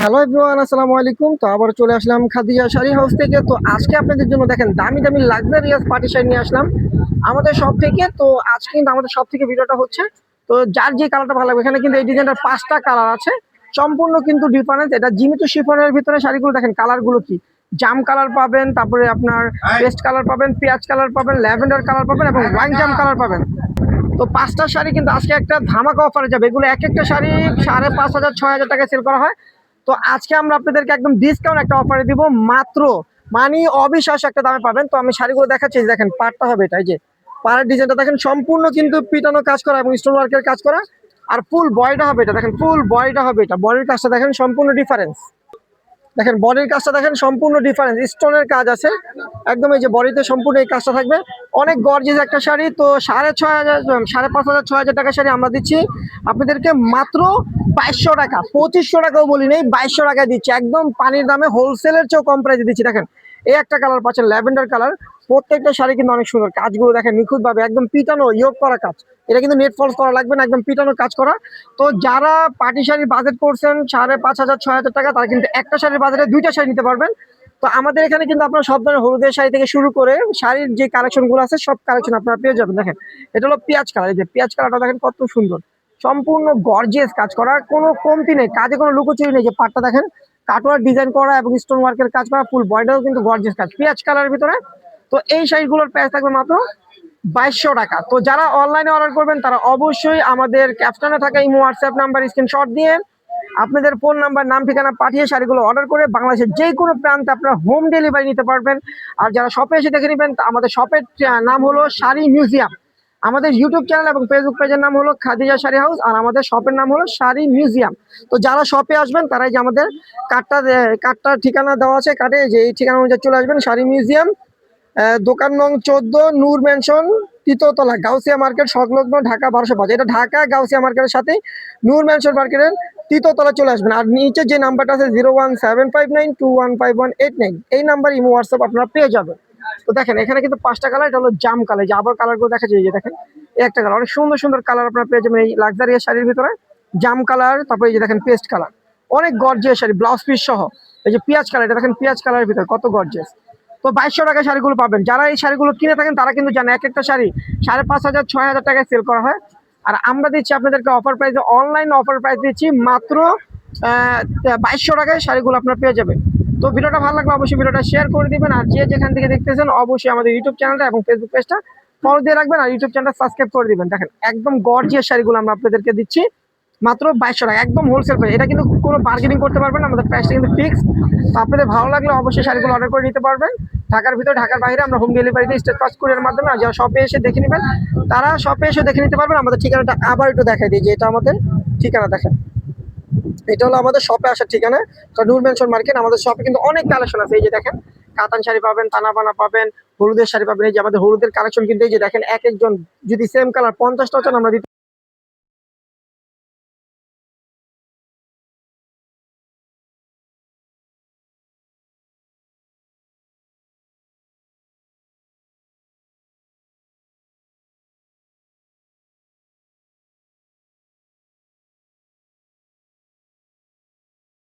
Hello everyone, আসসালামু আলাইকুম। তো আবার চলে আসলাম খাদিজা শাড়ি হাউস থেকে। তো আজকে আপনাদের জন্য দেখেন দামি দামি লাক্সারিয়াস পার্টি শাড়ি নিয়ে আসলাম আমাদের শপ থেকে। তো আজকে কিন্তু আমাদের শপ থেকে ভিডিওটা হচ্ছে। তো যার যে কালারটা ভালো লাগবে, এখানে কিন্তু এই ডিজাইনটার 5টা কালার আছে, সম্পূর্ণ কিন্তু ডিফারেন্স। এটা জিমিচু শিফনের ভিতরে শাড়িগুলো দেখেন, কালারগুলো কি জাম কালার পাবেন, তারপরে আপনার পেস্ট কালার পাবেন, পেঁয়াজ কালার পাবেন, ল্যাভেন্ডার কালার পাবেন এবং ওয়াইন জাম কালার পাবেন। তো 5টা শাড়ি কিন্তু আজকে একটা ধামাকা অফারে যাবে। এগুলো এক একটা শাড়ি 5,500 6,000 টাকায় সেল করা হয়। তো আজকে আমরা আপনাদেরকে একদম ডিসকাউন্ট একটা অফারে দিব, মাত্র মানে অবিশ্বাস্য একটা দামে পাবেন। তো আমি শাড়িগুলো দেখাচ্ছি, দেখেন পাড়টা হবে এটা, এই যে পাড়ের ডিজাইনটা দেখেন, সম্পূর্ণ কিন্তু পিটানো কাজ করা এবং স্টোন ওয়ার্কের কাজ করা। আর ফুল বডিটা হবে এটা, দেখেন ফুল বডিটা হবে এটা, বডির কাজটা দেখেন সম্পূর্ণ ডিফারেন্স। দেখেন বডির কাজটা দেখেন সম্পূর্ণ ডিফারেন্স, স্টোনের কাজ আছে একদম। এই যে বডিতে সম্পূর্ণ এই কাজটা থাকবে, অনেক গর্জিয়াস একটা শাড়ি। তো 6,500 5,500 টাকা শাড়ি আমরা দিচ্ছি আপনাদেরকে মাত্র 2200 টাকা, 2500 টাকাও বলি নেই, 2200 টাকায় দিচ্ছি একদম পানির দামে, হোলসেলের চেয়েও কম প্রাইসে দিচ্ছি। দেখেন এই একটা কালার পাচ্ছেন ল্যাভেন্ডার কালার, প্রত্যেকটা শাড়ি কিন্তু অনেক সুন্দর, কাজগুলো দেখেন নিখুঁত ভাবে একদম পিটানো ইয়োগ করা কাজ। এটা কিন্তু নেট ফলস করা লাগবে না, একদম পিটানো কাজ করা। তো যারা পার্টি শাড়ি বাজেট করছেন 5,500 6,000 টাকা, তারা কিন্তু একটা শাড়ির বাজারে 2টা শাড়ি নিতে পারবেন। তো আমাদের এখানে কিন্তু আপনার সব ধরনের হলুদের শাড়ি থেকে শুরু করে শাড়ির যে কালেকশন গুলো আছে, সব কালেকশন আপনারা পেয়ে যাবেন। দেখেন এটা হলো পেঁয়াজ কালার, এই যে পেঁয়াজ কালারটা দেখেন কত সুন্দর, সম্পূর্ণ গর্জিয়াস কাজ করা, কোনো কমতি নেই, কাজে কোনো লুকোচুরি নেই। যে পাটটা দেখেন কাটোয়ার ডিজাইন করা এবং স্টোন ওয়ার্কের কাজ করা, ফুল বডিটাও কিন্তু গর্জিয়াস কাজ পেঁয়াজ কালারের ভিতরে। তো এই শাড়িগুলোর প্রাইস থাকবে মাত্র 2200 টাকা। তো যারা অনলাইনে অর্ডার করবেন তারা অবশ্যই আমাদের ক্যাপশনে থাকা ইমো হোয়াটসঅ্যাপ নাম্বার স্ক্রিনশট দিয়ে আপনাদের ফোন নাম্বার নাম ঠিকানা পাঠিয়ে শাড়িগুলো অর্ডার করে বাংলাদেশের যে কোনো প্রান্তে আপনারা হোম ডেলিভারি নিতে পারবেন। আর যারা শপে এসে দেখে নেবেন, আমাদের শপের নাম হলো শাড়ি মিউজিয়াম। আমাদের ইউটিউব চ্যানেল এবং ফেসবুক পেজের নাম হলো খাদিজা শাড়ি হাউস, আর আমাদের শপের নাম হলো শাড়ি মিউজিয়াম। তো যারা শপে আসবেন তারাই যে আমাদের কার্ডটার ঠিকানা দেওয়া আছে, কার্ডে যে এই ঠিকানা অনুযায়ী চলে আসবেন। শাড়ি মিউজিয়াম, দোকান নং 14, নূর ম্যানশন, তৃতীয়তলা, গাউসিয়া মার্কেট সংলগ্ন, ঢাকা 1205। এটা ঢাকা গাউসিয়া মার্কেটের সাথে নূর ম্যানশন মার্কেটের তৃতীয়তলা চলে আসবেন। আর নিচে যে নাম্বারটা আছে 01759215189, এই নাম্বার ইমো হোয়াটসঅ্যাপ আপনারা পেয়ে যাবেন। তো দেখেন এখানে কিন্তু 5টা কালার, এটা হলো জাম কালার, যে আবার কালারগুলো দেখা যায়, এই যে দেখেন এই একটা কালার, অনেক সুন্দর সুন্দর কালার আপনারা পেয়ে যাবেন এই লাক্সারিয়াস শাড়ির ভিতরে। জাম কালার, তারপরে এই যে দেখেন পেস্ট কালার, অনেক গর্জিয়াস শাড়ি, ব্লাউজ পিস সহ। এই যে পেঁয়াজ কালার, এটা দেখেন পেঁয়াজ কালারের ভিতরে কত গর্জিয়াস। তো 2200 টাকায় শাড়িগুলো পাবেন। যারা এই শাড়িগুলো কিনে থাকেন তারা কিন্তু জানে এক একটা শাড়ি 5,500 6,000 টাকায় সেল করা হয়। আর আমরা দিচ্ছি আপনাদেরকে অফার প্রাইসে, অনলাইন অফার প্রাইস দিচ্ছি মাত্র 2200 টাকায় শাড়িগুলো আপনারা পেয়ে যাবেন। তো ভিডিওটা ভালো লাগলে অবশ্যই ভিডিওটা শেয়ার করে দিবেন। আর যে যেখান থেকে দেখতেছেন অবশ্যই আমাদের ইউটিউব চ্যানেলটা এবং ফেসবুক পেজটা ফলো দিয়ে রাখবেন, আর ইউটিউব চ্যানেলটা সাবস্ক্রাইব করে দিবেন। দেখেন একদম গর্জিয়াস শাড়িগুলো আমরা আপনাদেরকে দিচ্ছি মাত্র 2200 টাকা, একদম হোলসেল প্রাইস। এটা কিন্তু কোনো বার্গেনিং করতে পারবেন না, আমাদের প্রাইসটা কিন্তু ফিক্স। তো আপনাদের ভালো লাগলে অবশ্যই শাড়িগুলো অর্ডার করে নিতে পারবেন। ঢাকার ভিতরে, ঢাকার বাইরে আমরা হোম ডেলিভারিতে স্টেট ফাস্ট কুরিয়ার মাধ্যমে, আর যারা শপে এসে দেখে নেবেন তারা শপে এসে দেখে নিতে পারবেন। আমাদের ঠিকানাটা আবার একটু দেখাই দিই, যে এটা আমাদের ঠিকানা দেখেন, এটা হলো আমাদের শপে আসার ঠিকানা, নূর ম্যানশন মার্কেট। আমাদের শপে কিন্তু অনেক কালেকশন আছে, এই যে দেখেন কাতান শাড়ি পাবেন, তানাবানা পাবেন, হলুদের শাড়ি পাবেন। এই যে আমাদের হলুদের কালেকশন কিন্তু এই যে দেখেন, এক একজন যদি সেম কালার 50টা চান আমরা